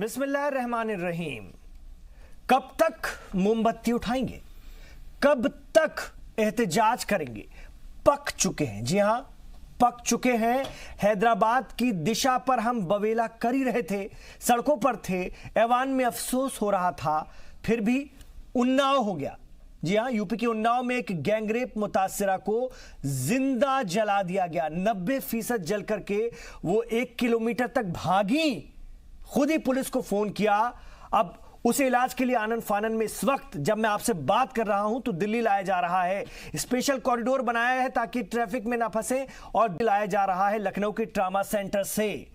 बिस्मिल्लाहिर्रहमानिर्रहीम। कब तक मोमबत्ती उठाएंगे, कब तक एहतजाज करेंगे? पक चुके हैं, जी हां पक चुके हैं। हैदराबाद की दिशा पर हम बवेला कर ही रहे थे, सड़कों पर थे, ऐवान में अफसोस हो रहा था, फिर भी उन्नाव हो गया। जी हां, यूपी के उन्नाव में एक गैंगरेप मुतासिरा को जिंदा जला दिया गया। 90% जल करके वो 1 किलोमीटर तक भागी, खुद ही पुलिस को फोन किया। अब उसे इलाज के लिए आनंद फानन में इस वक्त जब मैं आपसे बात कर रहा हूं तो दिल्ली लाया जा रहा है। स्पेशल कॉरिडोर बनाया है ताकि ट्रैफिक में ना फंसे, और लाया जा रहा है लखनऊ के ट्रामा सेंटर से।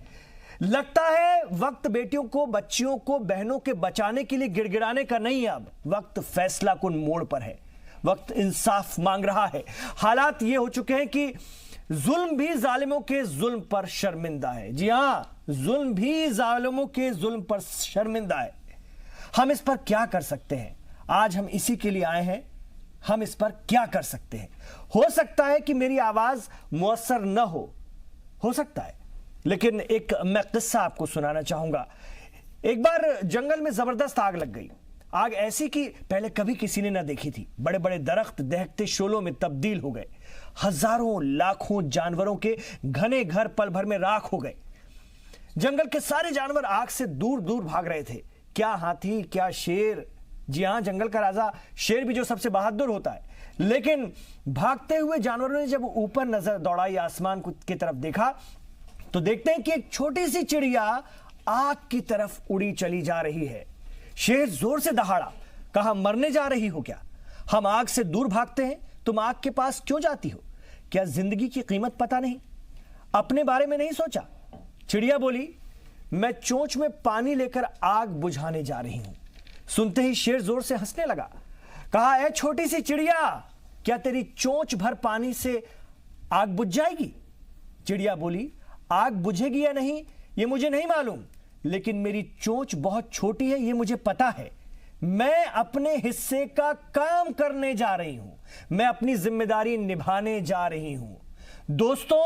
लगता है वक्त बेटियों को, बच्चियों को, बहनों के बचाने के लिए गिड़गिड़ाने का नहीं, अब वक्त फैसला कुन मोड़ पर है, वक्त इंसाफ मांग रहा है। हालात ये हो चुके हैं कि जुल्म भी जालिमों के जुल्म पर शर्मिंदा है। जी हां, जुल्म भी जालिमों के जुल्म पर शर्मिंदा है। हम इस पर क्या कर सकते हैं? आज हम इसी के लिए आए हैं। हम इस पर क्या कर सकते हैं? हो सकता है कि मेरी आवाज मुअस्सर न हो सकता है, लेकिन एक मैं किस्सा आपको सुनाना चाहूंगा। एक बार जंगल में जबरदस्त आग लग गई। आग ऐसी कि पहले कभी किसी ने ना देखी थी। बड़े बड़े दरख्त दहकते शोलों में तब्दील हो गए। हजारों लाखों जानवरों के घने घर पल भर में राख हो गए। जंगल के सारे जानवर आग से दूर दूर भाग रहे थे। क्या हाथी, क्या शेर, जी हां, जंगल का राजा शेर भी जो सबसे बहादुर होता है। लेकिन भागते हुए जानवरों ने जब ऊपर नजर दौड़ाई, आसमान की तरफ देखा, तो देखते हैं कि एक छोटी सी चिड़िया आग की तरफ उड़ी चली जा रही है। शेर जोर से दहाड़ा, कहा मरने जा रही हो क्या? हम आग से दूर भागते हैं, तुम आग के पास क्यों जाती हो? क्या जिंदगी की कीमत पता नहीं? अपने बारे में नहीं सोचा? चिड़िया बोली, मैं चोंच में पानी लेकर आग बुझाने जा रही हूं। सुनते ही शेर जोर से हंसने लगा, कहा ए छोटी सी चिड़िया, क्या तेरी चोंच भर पानी से आग बुझ जाएगी? चिड़िया बोली, आग बुझेगी या नहीं ये मुझे नहीं मालूम, लेकिन मेरी चोंच बहुत छोटी है ये मुझे पता है। मैं अपने हिस्से का काम करने जा रही हूं, मैं अपनी जिम्मेदारी निभाने जा रही हूं। दोस्तों,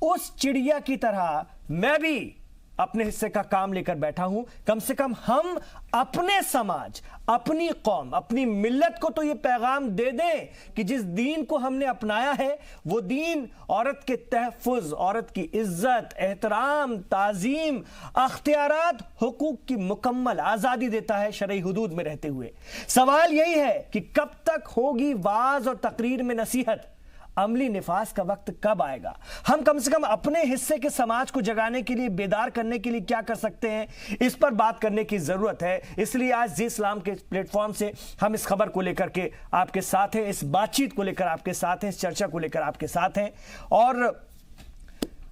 उस चिड़िया की तरह मैं भी अपने हिस्से का काम लेकर बैठा हूं। कम से कम हम अपने समाज, अपनी कौम, अपनी मिल्लत को तो यह पैगाम दे दें कि जिस दीन को हमने अपनाया है वो दीन औरत के तहफ़्फ़ुज़, औरत की इज्जत, एहतराम, ताज़ीम, अख्तियारात, हुकूक की मुकम्मल आज़ादी देता है शरई हुदूद में रहते हुए। सवाल यही है कि कब तक होगी वाज और तकरीर में नसीहत? अमली निफास का वक्त कब आएगा? हम कम से कम अपने हिस्से के समाज को जगाने के लिए, बेदार करने के लिए क्या कर सकते हैं, इस पर बात करने की जरूरत है। इसलिए आज जी इस्लाम के प्लेटफॉर्म से हम इस खबर को लेकर के आपके साथ हैं, इस बातचीत को लेकर आपके साथ हैं, इस चर्चा को लेकर आपके साथ हैं। और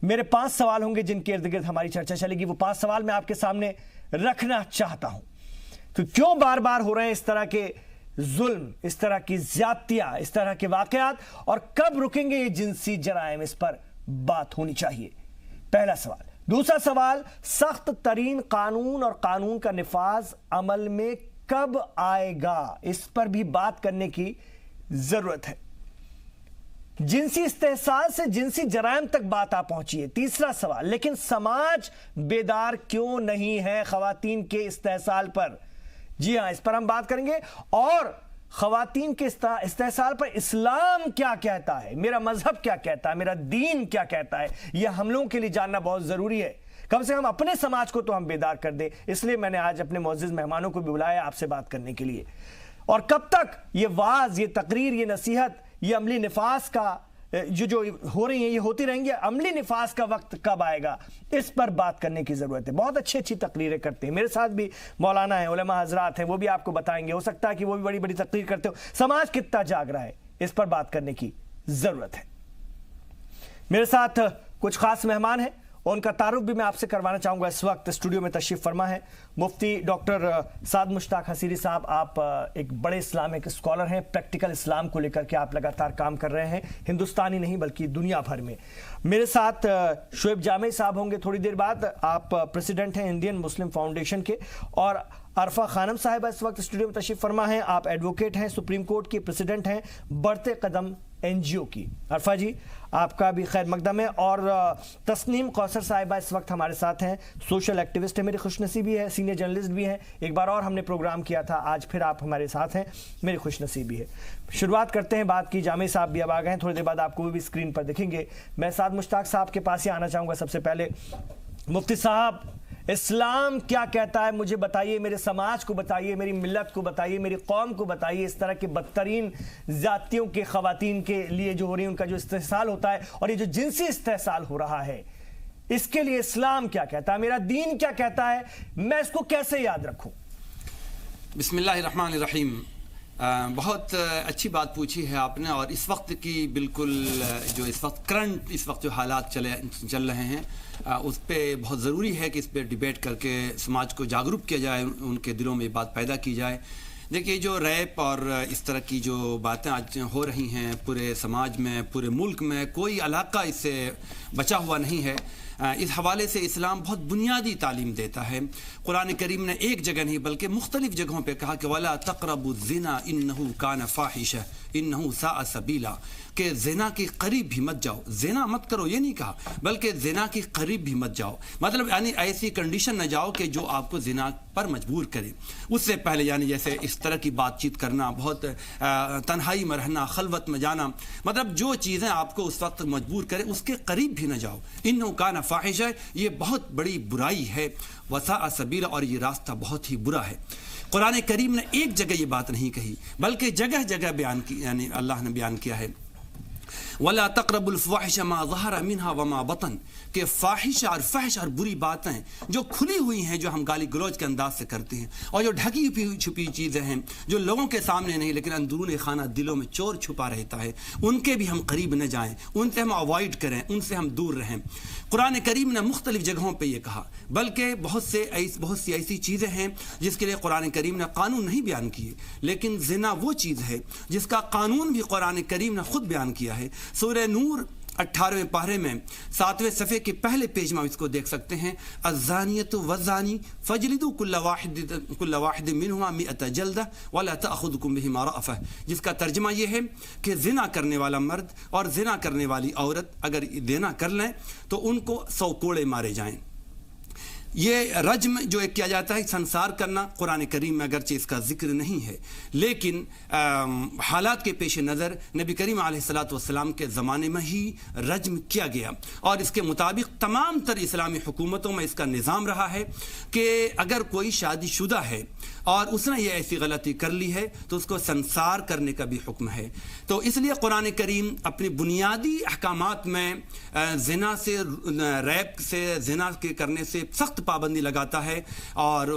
मेरे 5 सवाल होंगे जिनके इर्द गिर्द हमारी चर्चा चलेगी। वो 5 सवाल मैं आपके सामने रखना चाहता हूं। तो क्यों बार बार हो रहे हैं इस तरह के जुल्म, इस तरह की ज्यादतियां, इस तरह के वाकयात, और कब रुकेंगे ये जिनसी जराइम? इस पर बात होनी चाहिए, पहला सवाल। दूसरा सवाल, सख्त तरीन कानून और कानून का निफाज अमल में कब आएगा? इस पर भी बात करने की जरूरत है। जिनसी इस्तेहसाल से जिनसी जराइम तक बात आ पहुंची है। तीसरा सवाल, लेकिन समाज बेदार क्यों नहीं है खवातीन के इस्तेहसाल पर? जी हां, इस पर हम बात करेंगे। और खवातीन के इस्तेहसाल पर इस्लाम क्या कहता है, मेरा मजहब क्या कहता है, मेरा दीन क्या कहता है, यह हम लोगों के लिए जानना बहुत जरूरी है। कम से कम अपने समाज को तो हम बेदार कर दें। इसलिए मैंने आज अपने मुअज़्ज़िज़ मेहमानों को भी बुलाया आपसे बात करने के लिए। और कब तक ये वाज, ये तकरीर, ये नसीहत, ये अमली निफास का जो हो रही है, ये होती रहेंगी? अमली निफास का वक्त कब आएगा, इस पर बात करने की जरूरत है। बहुत अच्छी अच्छी तकरीरें करते हैं, मेरे साथ भी मौलाना है, उलमा हजरात हैं, वो भी आपको बताएंगे। हो सकता है कि वो भी बड़ी बड़ी तकरीर करते हो। समाज कितना जाग रहा है, इस पर बात करने की जरूरत है। मेरे साथ कुछ खास मेहमान हैं, उनका तारुफ भी मैं आपसे करवाना चाहूंगा। इस वक्त स्टूडियो में तशरीफ फरमा है मुफ्ती डॉक्टर साद मुश्ताक हसीरी साहब। आप एक बड़े इस्लामिक स्कॉलर हैं, प्रैक्टिकल इस्लाम को लेकर के आप लगातार काम कर रहे हैं, हिंदुस्तानी नहीं बल्कि दुनिया भर में। मेरे साथ शोएब जामी साहब होंगे थोड़ी देर बाद। आप प्रेसिडेंट हैं इंडियन मुस्लिम फाउंडेशन के। और अरफा खानम साहिबा इस वक्त स्टूडियो में तशरीफ फरमा है। आप एडवोकेट हैं, सुप्रीम कोर्ट की प्रेसिडेंट हैं, बढ़ते कदम NGO की। अरफा जी आपका भी खैर मकदम है। और तस्नीम कौसर साहिबा इस वक्त हमारे साथ हैं, सोशल एक्टिविस्ट है, मेरी खुशनसीबी है, सीनियर जर्नलिस्ट भी हैं। एक बार और हमने प्रोग्राम किया था, आज फिर आप हमारे साथ हैं, मेरी खुशनसीबी है। शुरुआत करते हैं बात की। जामे साहब भी अब आ गए हैं, थोड़ी देर बाद आपको भी स्क्रीन पर दिखेंगे। मैं साद मुश्ताक साहब के पास ही आना चाहूँगा। सबसे पहले मुफ्ती साहब, इस्लाम क्या कहता है मुझे बताइए, मेरे समाज को बताइए, मेरी मिल्लत को बताइए, मेरी कौम को बताइए। इस तरह के बदतरीन जातियों के ख़वातीन के लिए जो हो रही है, उनका जो इस्तेहसाल होता है और ये जो जिनसी इस्तेहसाल हो रहा है, इसके लिए इस्लाम क्या कहता है, मेरा दीन क्या कहता है, मैं इसको कैसे याद रखूं? बिस्मिल्लाहिर्रहमानिर्रहीम। बहुत अच्छी बात पूछी है आपने। और इस वक्त की बिल्कुल जो इस वक्त जो हालात चल रहे हैं, उस पर बहुत ज़रूरी है कि इस पर डिबेट करके समाज को जागरूक किया जाए, उनके दिलों में बात पैदा की जाए। देखिए, जो रैप और इस तरह की जो बातें आज हो रही हैं पूरे समाज में, पूरे मुल्क में, कोई इलाका इससे बचा हुआ नहीं है। इस हवाले से इस्लाम बहुत बुनियादी तालीम देता है। कुरान करीम ने एक जगह नहीं बल्कि मुख्तलिफ जगहों पे कहा कि वला तक़रबु ज़िना इन्नहु कान फ़ाहिशा इन्नहु साअ सबीला, कि ज़िना के करीब भी मत जाओ। ज़िना मत करो ये नहीं कहा, बल्कि ज़िना के करीब भी मत जाओ। मतलब यानी ऐसी कंडीशन न जाओ कि जो आपको ज़िना पर मजबूर करे। उससे पहले यानी जैसे इस तरह की बातचीत करना, बहुत तन्हाई में रहना, खलवत में जाना, मतलब जो चीज़ें आपको उस वक्त मजबूर करे उसके करीब भी न जाओ। इन्नहु कान फ़ाहिशा, ये बहुत बड़ी बुराई है। वसाअ सबीला, और ये रास्ता बहुत ही बुरा है। कुरान करीम ने एक जगह ये बात नहीं कही बल्कि जगह जगह बयान की, यानी अल्लाह ने बयान किया है वला तक़रबुल फ़वाहिश मा ज़हरा मिन्हा व मा बतन, के फ़ाहिश और फहश और बुरी बातें जो खुली हुई हैं, जो हम गाली गलौज के अंदाज से करते हैं, और जो ढकी छुपी चीज़ें हैं जो लोगों के सामने नहीं लेकिन अंदरून खाना दिलों में चोर छुपा रहता है, उनके भी हम करीब न जाएं, उनसे हम अवॉइड करें, उनसे हम दूर रहें। कुरान करीम ने मुख्तलिफ जगहों पर यह कहा, बल्कि बहुत सी ऐसी चीज़ें हैं जिसके लिए कुरान करीम ने कानून नहीं बयान किए, लेकिन ज़िना वो चीज़ है जिसका कानून भी कुरान करीम ने खुद बयान किया है। सूरह नूर 18वें पारे में 7वें सफ़े के पहले पेज में इसको देख सकते हैं। अज़्ज़ानियतु वज़्ज़ानी फ़जलिदू कुल्ल वाहिद मिनहुमा मिअता जल्दा वला तअख़ुज़कुम बिहिमा रअफ़ह, जिसका तर्जुमा ये है कि ज़िना करने वाला मर्द और ज़िना करने वाली औरत अगर ज़िना कर लें तो उनको 100 कोड़े मारे जाएं। ये रज्म जो एक किया जाता है, संसार करना, कुरान करीम में अगरचे इसका जिक्र नहीं है, लेकिन हालात के पेश नज़र नबी करीम अलैहिस्सलाम के ज़माने में ही रज्म किया गया। और इसके मुताबिक तमाम तर इस्लामी हुकूमतों में इसका निज़ाम रहा है कि अगर कोई शादीशुदा है और उसने ये ऐसी गलती कर ली है तो उसको संसार करने का भी हुक्म है। तो इसलिए कुरान करीम अपनी बुनियादी अहकामात में ज़िना से, रैप से, ज़िना के करने से सख्त पाबंदी लगाता है और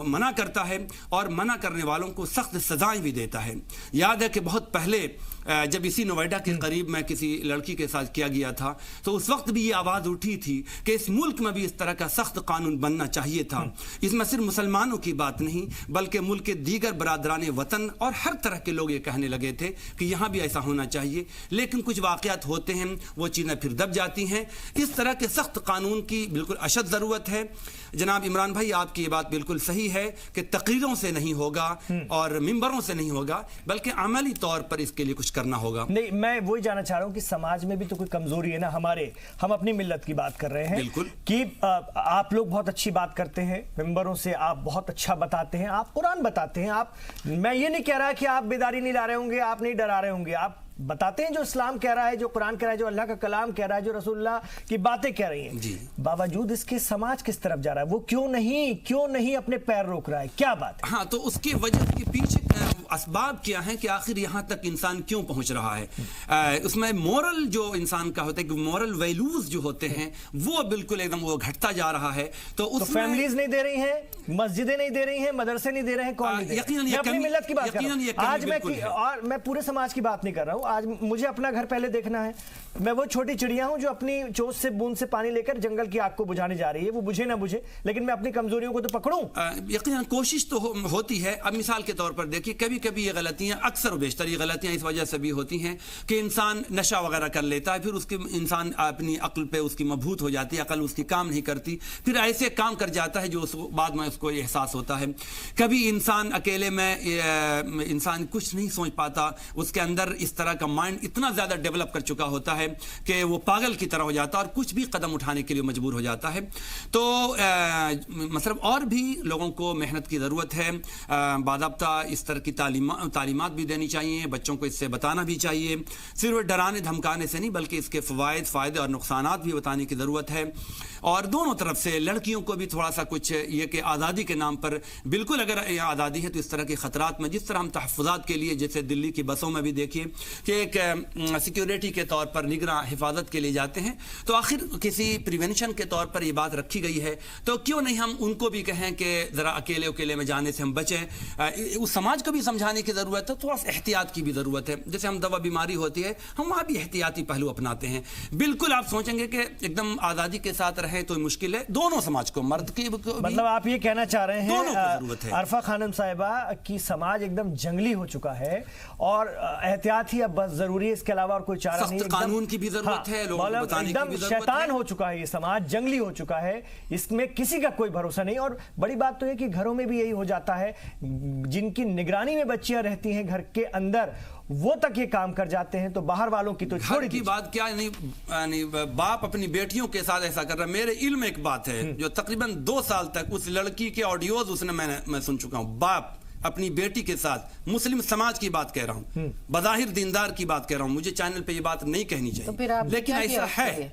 मना करता है, और मना करने वालों को सख्त सजाएं भी देता है। याद है कि बहुत पहले जब इसी नोएडा के करीब में किसी लड़की के साथ किया गया था तो उस वक्त भी ये आवाज़ उठी थी कि इस मुल्क में भी इस तरह का सख्त कानून बनना चाहिए था। इसमें सिर्फ मुसलमानों की बात नहीं बल्कि मुल्क के दीगर बरादरान वतन और हर तरह के लोग ये कहने लगे थे कि यहाँ भी ऐसा होना चाहिए। लेकिन कुछ वाक़यात होते हैं, वो चीज़ें फिर दब जाती हैं। इस तरह के सख्त कानून की बिल्कुल अशद ज़रूरत है। जनाब इमरान भाई, आपकी ये बात बिल्कुल सही है कि तकरीरों से नहीं होगा और मिंबरों से नहीं होगा, बल्कि अमली तौर पर इसके लिए कुछ करना होगा। नहीं, मैं वही जानना चाह रहा हूं कि समाज में भी तो कोई कमजोरी है ना हमारे, हम अपनी मिल्लत की बात कर रहे हैं। बिल्कुल कि आप लोग बहुत अच्छी बात करते हैं, मिंबरों से आप बहुत अच्छा बताते हैं, आप कुरान बताते हैं, आप, मैं ये नहीं कह रहा कि आप बेदारी नहीं ला रहे होंगे, आप नहीं डरा रहे होंगे, आप बताते हैं जो इस्लाम कह रहा है, जो कुरान कह रहा है, जो अल्लाह का कलाम कह रहा है, जो रसूलुल्लाह की बातें कह रही हैं। बावजूद इसके समाज किस तरफ जा रहा है, वो क्यों नहीं अपने पैर रोक रहा है, क्या बात है? हाँ, तो उसकी वजह के पीछे असबाब क्या हैं कि आखिर यहाँ तक इंसान क्यों पहुँच रहा है। उसमें मोरल जो इंसान का होता है कि मोरल वैल्यूज जो होते हैं वो बिल्कुल एकदम वो घटता जा रहा है। तो फैमिलीज नहीं दे रही हैं, मस्जिदें नहीं दे रही हैं, मदरसे नहीं दे रहे हैं, कौन नहीं दे रहा है? मैं अपनी मिल्लत की बात कर रहा हूं। आज मैं पूरे समाज की बात नहीं कर रहा हूं। आज मुझे अपना घर पहले देखना है। मैं वो छोटी चिड़िया हूं जो अपनी चोंच से बूंद से पानी लेकर जंगल की आग को बुझाने जा रही है। वो बुझे ना बुझे, लेकिन मैं अपनी कमजोरियों को तो पकड़ूं। यकीनन कोशिश तो होती है। अब मिसाल के तौर पर देखिए, कभी کبھی کبھی یہ غلطیاں اکثر و بیشتر یہ غلطیاں اس وجہ سے بھی ہوتی ہیں کہ انسان نشہ وغیرہ کر لیتا ہے, پھر اس کے انسان اپنی عقل پہ اس کی مبہوت ہو جاتی ہے, عقل اس کی کام نہیں کرتی, پھر ایسے کام کر جاتا ہے جو بعد میں اس کو یہ احساس ہوتا ہے. کبھی انسان اکیلے میں انسان کچھ نہیں سوچ پاتا, اس کے اندر اس طرح کا مائنڈ اتنا زیادہ ڈیولپ کر چکا ہوتا ہے کہ وہ پاگل کی طرح ہو جاتا ہے اور کچھ بھی قدم اٹھانے کے لیے مجبور ہو جاتا ہے. تو مطلب اور بھی لوگوں کو محنت کی ضرورت ہے, باضابطہ اس طرح کی تعلیمات بھی دینی چاہیے, بچوں کو اس سے بتانا بھی چاہیے, صرف ڈرانے دھمکانے سے نہیں بلکہ اس کے فائدے اور نقصانات بھی بتانے کی ضرورت ہے. اور دونوں طرف سے لڑکیوں کو بھی تھوڑا سا کچھ یہ کہ آزادی کے نام پر بالکل اگر آزادی ہے تو اس طرح کے خطرات میں جس طرح ہم تحفظات کے لیے جیسے دلی کی بسوں میں بھی دیکھیے کہ ایک سیکیورٹی کے طور پر نگراں حفاظت کے لیے جاتے ہیں, تو آخر کسی پریونشن کے طور پر یہ بات رکھی گئی ہے, تو کیوں نہیں ہم ان کو بھی کہیں کہ ذرا اکیلے میں جانے سے ہم بچیں. اس سماج کو بھی سمجھانے کی ضرورت ہے, تھوڑا سا احتیاط کی بھی ضرورت ہے. جیسے ہم دوا بیماری ہوتی ہے ہم وہاں بھی احتیاطی پہلو اپناتے ہیں. بالکل آپ سوچیں گے کہ ایک دم آزادی کے ساتھ رہیں تو مشکل ہے, دونوں سماج کو, مرد کی مطلب آپ یہ کہنا چاہ رہے ہیں ضرورت ہے. عرفہ خانم صاحبہ کی سماج ایک دم جنگلی ہو چکا ہے اور احتیاط ہی اب بس ضروری ہے, اس کے علاوہ اور کوئی چارہ نہیں. سخت قانون کی بھی ضرورت ہے, لوگوں کو بتانے کی بھی ضرورت ہے. شیطان ہو چکا ہے یہ سماج, جنگلی ہو چکا ہے, اس میں کسی کا کوئی بھروسہ نہیں. اور بڑی بات تو ہے کہ گھروں میں بھی یہی ہو جاتا ہے, جن کی نگرانی میں بچیاں رہتی ہیں گھر کے اندر وہ تک یہ کام کر جاتے ہیں, تو باہر والوں کی تو چھوڑی کی بات کیا نہیں, باپ اپنی بیٹیوں کے ساتھ ایسا کر رہا ہے. میرے علم ایک بات ہے جو تقریباً 2 سال تک اس لڑکی کے آڈیوز اس نے میں سن چکا ہوں, باپ اپنی بیٹی کے ساتھ, مسلم سماج کی بات کہہ رہا ہوں, بظاہر دیندار کی بات کہہ رہا ہوں, مجھے چینل پہ یہ بات نہیں کہنی چاہیے لیکن ایسا ہے.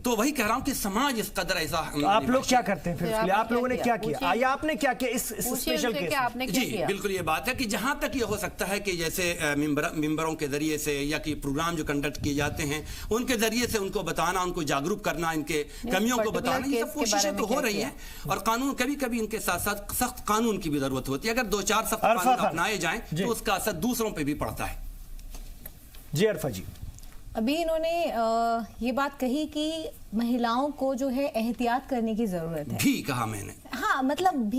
تو وہی کہہ رہا ہوں کہ سماج اس قدر ایسا. آپ لوگ کیا کرتے ہیں پھر, آپ لوگوں نے کیا کیا, آیا آپ نے کیا کیا اس اسپیشل کیس میں؟ جی بالکل یہ بات ہے کہ جہاں تک یہ ہو سکتا ہے کہ جیسے ممبروں کے ذریعے سے یا کہ پروگرام جو کنڈکٹ کیے جاتے ہیں ان کے ذریعے سے ان کو بتانا, ان کو جاگروک کرنا, ان کے کمیوں کو بتانا, یہ سب کوششیں تو ہو رہی ہیں. اور قانون کبھی کبھی ان کے ساتھ ساتھ سخت قانون کی بھی ضرورت ہوتی ہے. اگر 2-4 سخت قانون اپنائے جائیں تو اس کا اثر دوسروں پہ بھی پڑتا ہے. جی عرفہ جی, ابھی انہوں نے یہ بات کہی کہ مہیلاؤں کو جو ہے احتیاط کرنے کی ضرورت ہے. بھی کہا میں نے. ہاں مطلب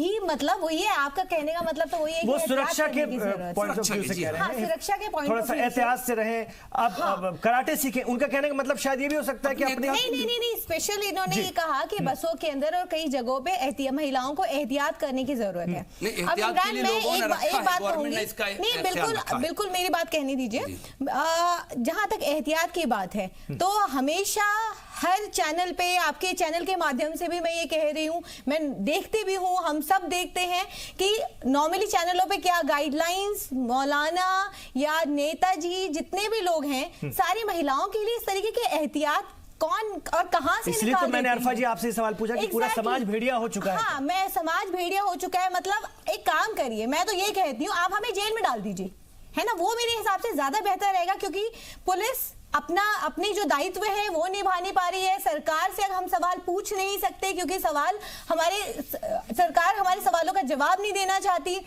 وہی ہے, آپ کا کہنے کا مطلب تو وہی ہے کہ سرکشا کے پوائنٹ آف ویو سے کہہ رہے ہیں, سرکشا کے پوائنٹ تھوڑا سا احتیاط سے رہیں, اب کراٹے سیکھیں. ان کا کہنے کا مطلب شاید یہ بھی ہو سکتا ہے کہ اپنے نہیں اسپیشل انہوں نے یہ کہا کہ بسوں کے اندر اور کئی جگہوں پہ مہیلاؤں کو احتیاط کرنے کی ضرورت ہے. اب عمران میں ایک بات کہوں گی, نہیں بالکل میری بات کہنے دیجیے. جہاں تک احتیاط کی بات ہے تو ہمیشہ ہر چینل پہ, آپ کے چینل کے مادھیم سے بھی میں یہ کہہ رہی ہوں, میں دیکھتی بھی ہوں, ہم سب دیکھتے ہیں کہ نارملی چینلوں پہ کیا گائیڈ لائنز مولانا یا نیتا جی جتنے بھی لوگ ہیں ساری مہیلاؤں کے لیے اس طریقے کے احتیاط کون اور کہاں سے اس لیے تو میں نے عرفہ جی آپ سے سوال پوچھا کہ پورا سماج بھیڑیا ہو چکا ہے. ہاں میں سماج بھیڑیا ہو چکا ہے, مطلب ایک کام کریے, میں تو یہ کہتی ہوں آپ ہمیں جیل میں ڈال دیجیے, ہے نا, وہ میرے حساب سے زیادہ بہتر رہے گا, کیونکہ پولیس اپنی جو دائتو ہے وہ نبھا نہیں پا رہی ہے. سرکار سے ہم سوال پوچھ نہیں سکتے کیونکہ سرکار ہمارے سوالوں کا جواب نہیں دینا چاہتی.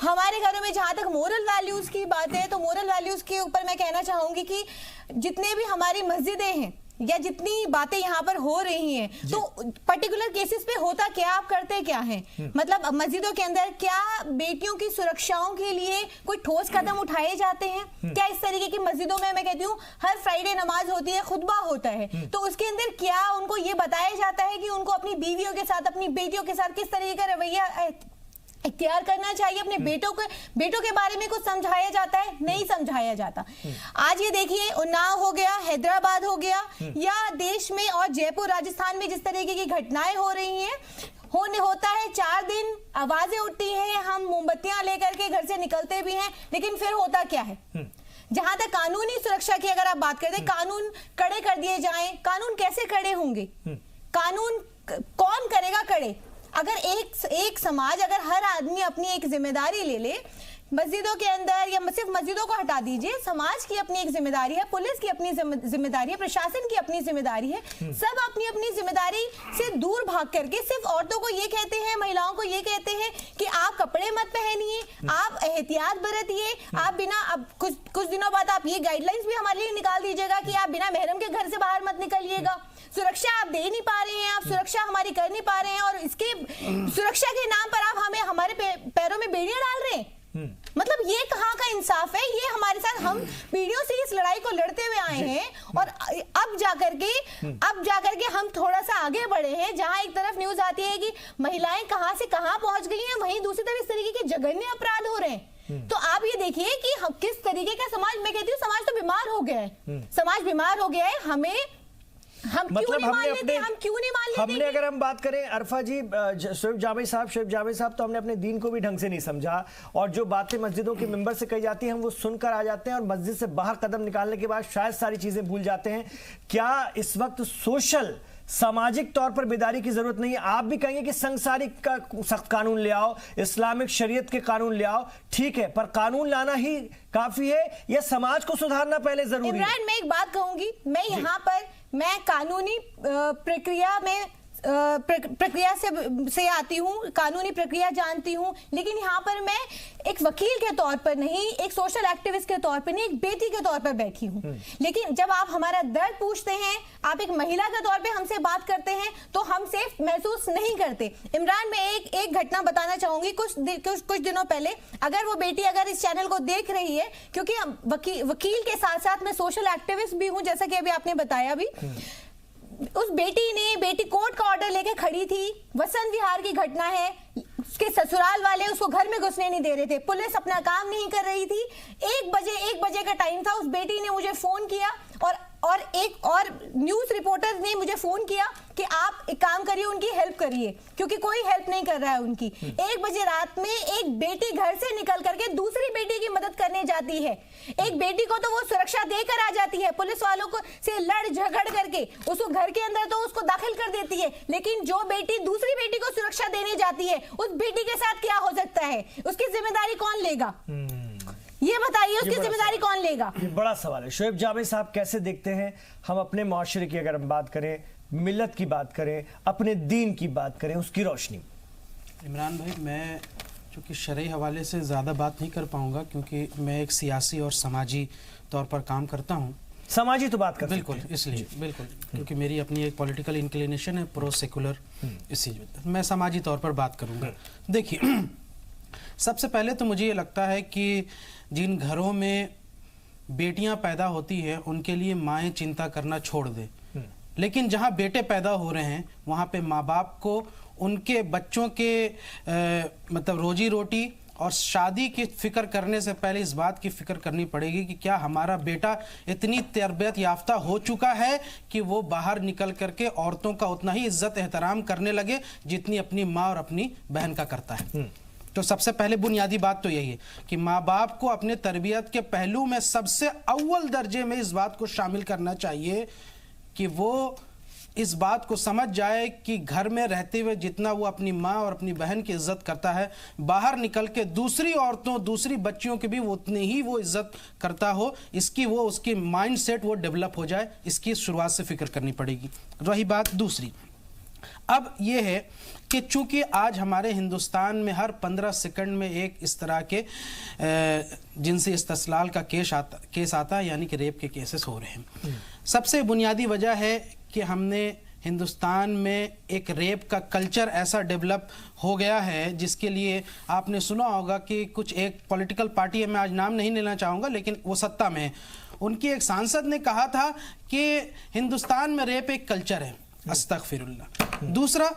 ہمارے گھروں میں جہاں تک مورل ویلیوز کی بات ہے تو مورل ویلیوز کے اوپر میں کہنا چاہوں گی کہ جتنے بھی ہماری مسجدیں ہیں یا جتنی باتیں یہاں پر ہو رہی ہیں تو پرٹیکولر کیسز پہ ہوتا کیا, آپ کرتے کیا ہیں, مطلب مسجدوں کے اندر کیا بیٹیوں کی سرکشاؤں کے لیے کوئی ٹھوس قدم اٹھائے جاتے ہیں کیا؟ اس طریقے کی مسجدوں میں کہتی ہوں ہر فرائیڈے نماز ہوتی ہے, خطبہ ہوتا ہے, تو اس کے اندر کیا ان کو یہ بتایا جاتا ہے کہ ان کو اپنی بیویوں کے ساتھ, اپنی بیٹیوں کے ساتھ کس طریقے کا رویہ اختیار کرنا چاہیے, اپنے بیٹوں کے بارے میں کچھ سمجھایا جاتا ہے؟ نہیں سمجھایا جاتا. آج یہ دیکھیے اناؤ ہو گیا, حیدرآباد ہو گیا, یا دیش میں اور جے پور راجستھان میں جس طریقے کی گھٹنائیں ہو رہی ہیں, ہوتا ہے 4 دن آوازیں اٹھتی ہیں, ہم موم بتیاں لے کر کے گھر سے نکلتے بھی ہیں, لیکن پھر ہوتا کیا ہے؟ جہاں تک قانونی سرکشا کی اگر آپ بات کرتے ہیں, قانون کڑے کر دیے جائیں, قانون کیسے کڑے ہوں گے, قانون کون کرے گا کڑے؟ اگر ایک سماج, اگر ہر آدمی اپنی ایک ذمہ داری لے لے, مسجدوں کے اندر یا صرف مسجدوں کو ہٹا دیجئے, سماج کی اپنی ایک ذمہ داری ہے, پولیس کی اپنی ذمہ داری ہے, پرشاسن کی اپنی ذمہ داری ہے, سب اپنی اپنی ذمہ داری سے دور بھاگ کر کے صرف عورتوں کو یہ کہتے ہیں, مہیلاؤں کو یہ کہتے ہیں کہ آپ کپڑے مت پہنیے, آپ احتیاط برتیے, آپ بنا, اب کچھ دنوں بعد آپ یہ گائیڈ لائنز بھی ہمارے لیے نکال دیجیے گا کہ آپ بنا محرم کے گھر سے باہر مت نکلیے گا. سرکشا آپ دے نہیں پا رہے ہیں, آپ سرکشا ہماری کر نہیں پا رہے ہیں, اور اس کے سرکشا کے نام پر آپ ہمارے پیروں میں بیڑیاں ڈال رہے ہیں. مطلب یہ کہاں کا انصاف ہے؟ یہ ہمارے ساتھ ہم پیڑھیوں سے اس لڑائی کو لڑتے ہوئے آئے ہیں اور اب جا کر کے ہم تھوڑا سا آگے بڑھے ہیں جہاں ایک طرف نیوز آتی ہے کہ مہیلائیں کہاں سے کہاں پہنچ گئی ہیں, وہیں دوسری طرف اس طریقے کے جگرنے اپرادھ ہو رہے ہیں. تو آپ یہ دیکھیے کہ کس طریقے کا سماج, میں کہتی ہوں سماج تو بیمار ہو گیا ہے, سماج بیمار ہو گیا ہے. ہم کیوں نہیں مان لیتے؟ ہم نے اگر ہم بات کریں عرفہ جی, شعیب جامعی صاحب تو ہم نے اپنے دین کو بھی ڈھنگ سے نہیں سمجھا, اور جو باتیں مسجدوں کے ممبر سے کہی جاتی ہیں ہم وہ سن کر آ جاتے ہیں اور مسجد سے باہر قدم نکالنے کے بعد شاید ساری چیزیں بھول جاتے ہیں. کیا اس وقت سوشل سماجک طور پر بیداری کی ضرورت نہیں ہے؟ آپ بھی کہیں گے کہ سنساری کا سخت قانون لے آؤ, اسلامک شریعت کے قانون لے آؤ, ٹھیک ہے, پر قانون لانا ہی کافی ہے یا سماج کو سدھارنا پہلے ضروری ہے؟ عمران, میں ایک بات کہوں گی, میں یہاں پر میں قانونی پرکریا سے آتی ہوں, قانونی پرکریا جانتی ہوں, لیکن یہاں پر میں ایک وکیل کے طور پر نہیں, ایک سوشل ایکٹیوسٹ کے طور پر نہیں, ایک بیٹی کے طور پر بیٹھی ہوں. لیکن جب آپ ہمارا درد پوچھتے ہیں, آپ ایک مہیلا کے طور پہ ہم سے بات کرتے ہیں تو ہم سیف محسوس نہیں کرتے. عمران, میں ایک گھٹنا بتانا چاہوں گی. کچھ دنوں پہلے, اگر وہ بیٹی اگر اس چینل کو دیکھ رہی ہے, کیونکہ وکیل کے ساتھ ساتھ میں سوشل ایکٹیوسٹ بھی ہوں جیسا کہ ابھی آپ نے بتایا بھی, اس بیٹی کورٹ کا آرڈر لے کے کھڑی تھی. وسنت وہار کی گھٹنا ہے, اس کے سسرال والے اس کو گھر میں گھسنے نہیں دے رہے تھے, پولیس اپنا کام نہیں کر رہی تھی. 1 بجے کا ٹائم تھا, اس بیٹی نے مجھے فون کیا اور نیوز رپورٹر نے مجھے فون کیا کہ آپ ایک کام کریے, ان کی ہیلپ کریے, کیونکہ کوئی ہیلپ نہیں کر رہا ہے ان کی. 1 بجے رات میں ایک بیٹی گھر سے نکل کر کے دوسری بیٹی کی مدد کرنے جاتی ہے. ایک بیٹی کو تو وہ سرکشا دے کر آ جاتی ہے, پولیس والوں کو سے لڑ جھگڑ کر کے اس کو گھر کے اندر تو اس کو داخل کر دیتی ہے, لیکن جو بیٹی دوسری بیٹی کو سرکشا دینے جاتی ہے, اس بیٹی کے ساتھ کیا ہو سکتا ہے؟ اس کی ذمہ داری کون لے گا؟ یہ بتائیے, اس کی ذمہ داری کون لے گا؟ یہ بڑا سوال ہے. شعیب جامعی صاحب کیسے دیکھتے ہیں ہم اپنے معاشرے کی, اگر ہم بات کریں, ملت کی بات کریں, اپنے دین کی بات کریں, اس کی روشنی؟ عمران بھائی, میں چونکہ شرعی حوالے سے زیادہ بات نہیں کر پاؤں گا کیونکہ میں ایک سیاسی اور سماجی طور پر کام کرتا ہوں. سماجی تو بات کر بالکل, اس لیے بالکل, کیونکہ میری اپنی ایک پولیٹیکل انکلینیشن ہے, پرو سیکولر, اسی میں سماجی طور پر بات کروں گا. دیکھیے, سب سے پہلے تو مجھے یہ لگتا ہے کہ جن گھروں میں بیٹیاں پیدا ہوتی ہیں ان کے لیے مائیں چنتا کرنا چھوڑ دے, لیکن جہاں بیٹے پیدا ہو رہے ہیں وہاں پہ ماں باپ کو ان کے بچوں کے مطلب روزی روٹی اور شادی کی فکر کرنے سے پہلے اس بات کی فکر کرنی پڑے گی کہ کیا ہمارا بیٹا اتنی تربیت یافتہ ہو چکا ہے کہ وہ باہر نکل کر کے عورتوں کا اتنا ہی عزت احترام کرنے لگے جتنی اپنی ماں اور اپنی بہن کا کرتا ہے. تو سب سے پہلے بنیادی بات تو یہی ہے کہ ماں باپ کو اپنے تربیت کے پہلو میں سب سے اول درجے میں اس بات کو شامل کرنا چاہیے کہ وہ اس بات کو سمجھ جائے کہ گھر میں رہتے ہوئے جتنا وہ اپنی ماں اور اپنی بہن کی عزت کرتا ہے, باہر نکل کے دوسری عورتوں, دوسری بچیوں کی بھی اتنی ہی وہ عزت کرتا ہو. اس کی مائنڈ سیٹ وہ ڈیولپ ہو جائے, اس کی شروعات سے فکر کرنی پڑے گی. رہی بات دوسری, اب یہ ہے کہ چونکہ آج ہمارے ہندوستان میں ہر 15 سیکنڈ میں ایک اس طرح کے جنسی استحصال کا کیس آتا ہے, یعنی کہ ریپ کے کیسز ہو رہے ہیں. سب سے بنیادی وجہ ہے کہ ہم نے ہندوستان میں ایک ریپ کا کلچر ایسا ڈیولپ ہو گیا ہے جس کے لیے آپ نے سنا ہوگا کہ کچھ ایک پولیٹیکل پارٹی ہے, میں آج نام نہیں لینا چاہوں گا لیکن وہ سत्ता میں ہے, ان کی ایک سانسد نے کہا تھا کہ ہندوستان میں ریپ ایک کلچر ہے. استغفر اللہ. دوسرا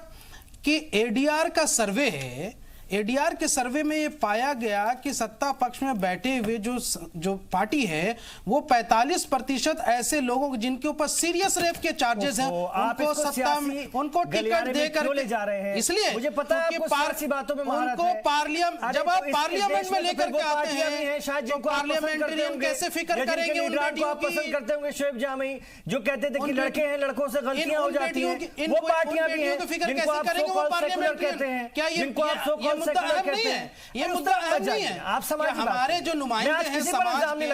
کہ اے ڈی آر کا سروے ہے, اے ڈی آر کے سروے میں یہ پایا گیا کہ سत्ता پکش میں بیٹھے ہوئے جو پارٹی ہے وہ 45% ایسے لوگوں جن کے اوپر سیریس ریپ کے چارجز ہیں ان کو ٹکٹ دے کر لے جا رہے ہیں. اس لیے مجھے پتا ہے آپ کو سیاسی باتوں میں مہارت ہے, جب آپ پارلیمنٹ میں لے کر کے آتے ہیں تو پارلیمنٹرین کیسے فکر کریں گے ان بیٹیوں کی؟ پسند کرتے ہوں گے شعیب جامعی جو کہتے تھے کہ لڑکے ہیں لڑکوں سے غلطیاں ہو جاتی ہیں, وہ پارٹیاں بھی ہیں جن کو آپ سو کال سیکولر کہتے ہیں, جن کو آپ سو کال سیکولر کہتے ہیں. یہ مدعا اہم نہیں ہے. آپ سمجھ ہمارے جو نمائندے ہیں سماج کے,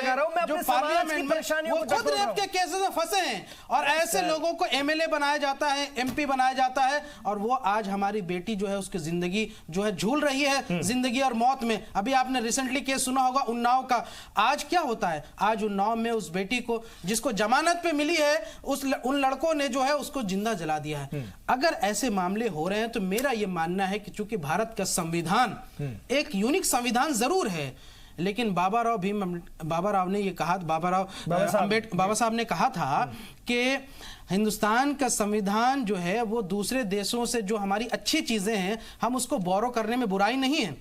جو پارلیمنٹ میں وہ خود ریپ کے کیسز میں پھنسے ہیں اور ایسے لوگوں کو ایم ایل اے بنایا جاتا ہے, ایم پی بنایا جاتا ہے, اور وہ آج ہماری بیٹی جو ہے اس کی زندگی جو ہے جھول رہی ہے زندگی اور موت میں. ابھی آپ نے ریسنٹلی کیس سنا ہوگا اناؤ کا. آج کیا ہوتا ہے, آج اناؤ میں اس بیٹی کو جس کو ضمانت پہ ملی ہے ان لڑکوں نے جو ہے اس کو زندہ جلا دیا ہے. اگر ایسے معاملے ہو رہے ہیں تو میرا یہ ماننا ہے کہ چونکہ بھارت کا سنویدھان ایک یونیک سنویدھان ضرور ہے लेकिन बाबा राव ने ये कहा, बाबा साहब ने कहा था कि हिंदुस्तान का संविधान जो है वो दूसरे देशों से जो हमारी अच्छी चीजें हैं हम उसको बोरो करने में बुराई नहीं है,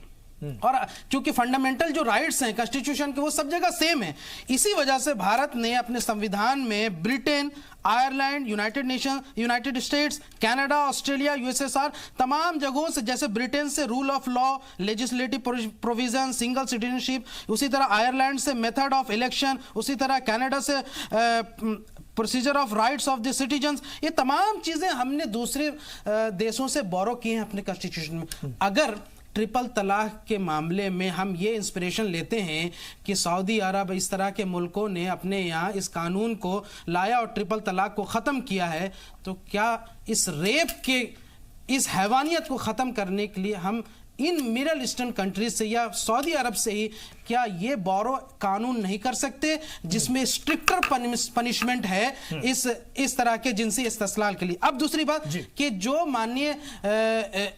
और क्योंकि फंडामेंटल जो राइट्स हैं कॉन्स्टिट्यूशन के वो सब जगह सेम है। इसी वजह से भारत ने अपने संविधान में Britain, Ireland, United states, Canada, Australia, USSR तमाम जगहों से, जैसे ब्रिटेन से rule of law, legislative provision, single citizenship, उसी तरह आयरलैंड से मेथड ऑफ इलेक्शन, उसी तरह कनाडा से procedure of rights of the citizens, ये तमाम चीजें हमने दूसरे देशों से बोरो की हैं अपने कॉन्स्टिट्यूशन में। अगर ट्रिपल तलाक के मामले में हम ये इंस्पिरेशन लेते हैं कि सऊदी अरब इस तरह के मुल्कों ने अपने यहाँ इस कानून को लाया और ट्रिपल तलाक को ख़त्म किया है, तो क्या इस रेप के इस हैवानियत को ख़त्म करने के लिए हम इन मिडल ईस्टर्न कंट्रीज से या सऊदी अरब से ही क्या ये बोरो कानून नहीं कर सकते जिसमें स्ट्रिक्टर पनिशमेंट है इस तरह के जिनसी इस्तेसाल के लिए? अब दूसरी बात कि जो माननीय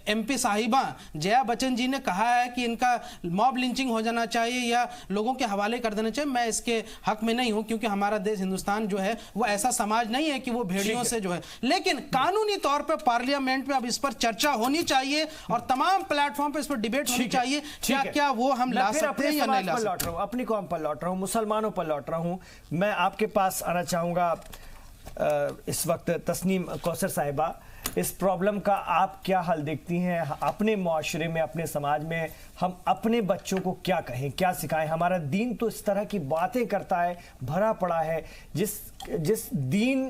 एमपी साहिबा जया बच्चन जी ने कहा है कि इनका मॉब लिंचिंग हो जाना चाहिए या लोगों के हवाले कर देना चाहिए, मैं इसके हक में नहीं हूं, क्योंकि हमारा देश हिंदुस्तान जो है वो ऐसा समाज नहीं है कि वो भेड़ियों से जो है, लेकिन कानूनी तौर पर पार्लियामेंट में अब इस पर चर्चा होनी चाहिए और तमाम प्लेटफॉर्म पर इस पर डिबेट होनी चाहिए। क्या वो हम ला सकते हैं या नहीं ला सकते? अपनी कौम पर लौट रहा हूं, मुसलमानों पर लौट रहा हूं। मैं आपके पास आना चाहूंगा इस वक्त तस्नीम कौसर साहिबा, इस प्रॉब्लम का आप क्या हल देखती हैं? अपने माशरे में, अपने समाज में हम अपने बच्चों को क्या कहें, क्या सिखाएं? हमारा दीन तो इस तरह की बातें करता है, भरा पड़ा है। जिस दीन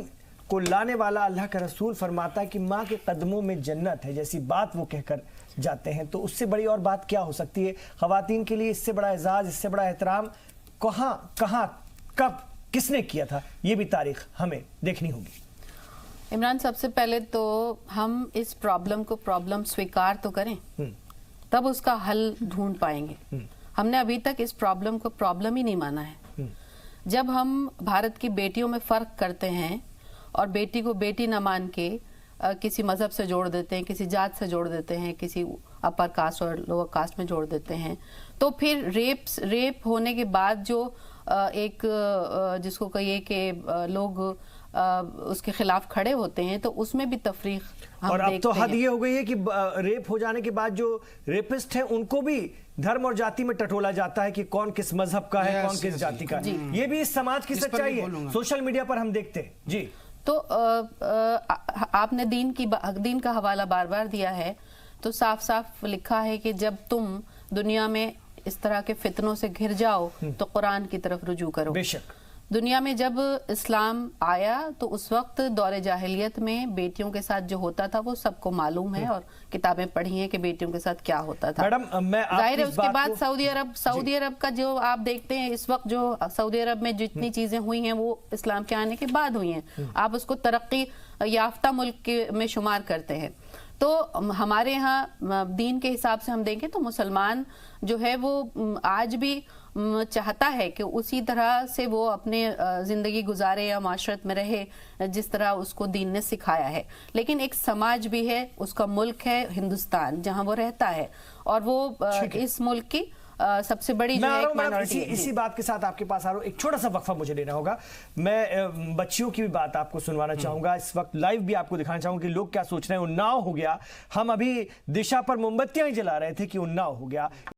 को लाने वाला अल्लाह का रसूल फरमाता है कि माँ के कदमों में जन्नत है, जैसी बात वो कहकर जाते हैं, तो उससे बड़ी और बात क्या हो सकती है? ख़वातीन के लिए इससे बड़ा एजाज़, इससे बड़ा एहतराम कहाँ, कब, किसने किया था, ये भी तारीख हमें देखनी होगी। इमरान, सबसे पहले तो हम इस प्रॉब्लम स्वीकार तो करें, तब उसका हल ढूंढ पाएंगे। हमने अभी तक इस प्रॉब्लम को प्रॉब्लम ही नहीं माना है। जब हम भारत की बेटियों में फ़र्क करते हैं और बेटी को बेटी न मान के किसी मजहब से जोड़ देते हैं, किसी जात से जोड़ देते हैं, किसी अपर कास्ट और लोअर कास्ट में जोड़ देते हैं, तो फिर रेप होने के बाद जो एक जिसको कहिए कि लोग उसके खिलाफ खड़े होते हैं, तो उसमें भी तफरीक हम और अब तो हद हैं। ये हो गई है कि रेप हो जाने के बाद जो रेपिस्ट हैं उनको भी धर्म और जाति में टटोला जाता है कि कौन किस मजहब का है, कौन किस जाति का है। ये भी इस समाज की सच्चाई है, सोशल मीडिया पर हम देखते हैं। जी, तो आपने दीन का हवाला बार बार दिया है, तो साफ साफ लिखा है कि जब तुम दुनिया में इस तरह के फितनों से घिर जाओ तो कुरान की तरफ रुजू करो। बेशक दुनिया में जब इस्लाम आया तो उस वक्त दौरे जाहिलियत में बेटियों के साथ जो होता था वो सबको मालूम है और किताबें पढ़ी हैं कि बेटियों के साथ क्या होता था। मैडम, मैं जाहिर है उसके बाद सऊदी अरब का जो आप देखते हैं इस वक्त, जो सऊदी अरब में जितनी चीजें हुई हैं वो इस्लाम के आने के बाद हुई हैं। आप उसको तरक्की याफ्ता मुल्क में शुमार करते हैं। तो हमारे यहाँ दीन के हिसाब से हम देखें तो मुसलमान जो है वो आज भी चाहता है कि उसी तरह से वो अपने ज़िंदगी गुजारे या माशरत में रहे जिस तरह उसको दीन ने सिखाया है। लेकिन एक समाज भी है, उसका मुल्क है हिंदुस्तान, जहाँ वो रहता है, और वो इस मुल्क की सबसे बड़ी जो है एक माइनॉरिटी। इसी बात के साथ आपके पास आ रहा हूं, एक छोटा सा वक्फा मुझे लेना होगा। मैं बच्चियों की भी बात आपको सुनवाना चाहूंगा, इस वक्त लाइव भी आपको दिखाना चाहूंगा कि लोग क्या सोच रहे हैं। उन्नाव हो गया, हम अभी दिशा पर मोमबत्तियां ही जला रहे थे कि उन्नाव हो गया।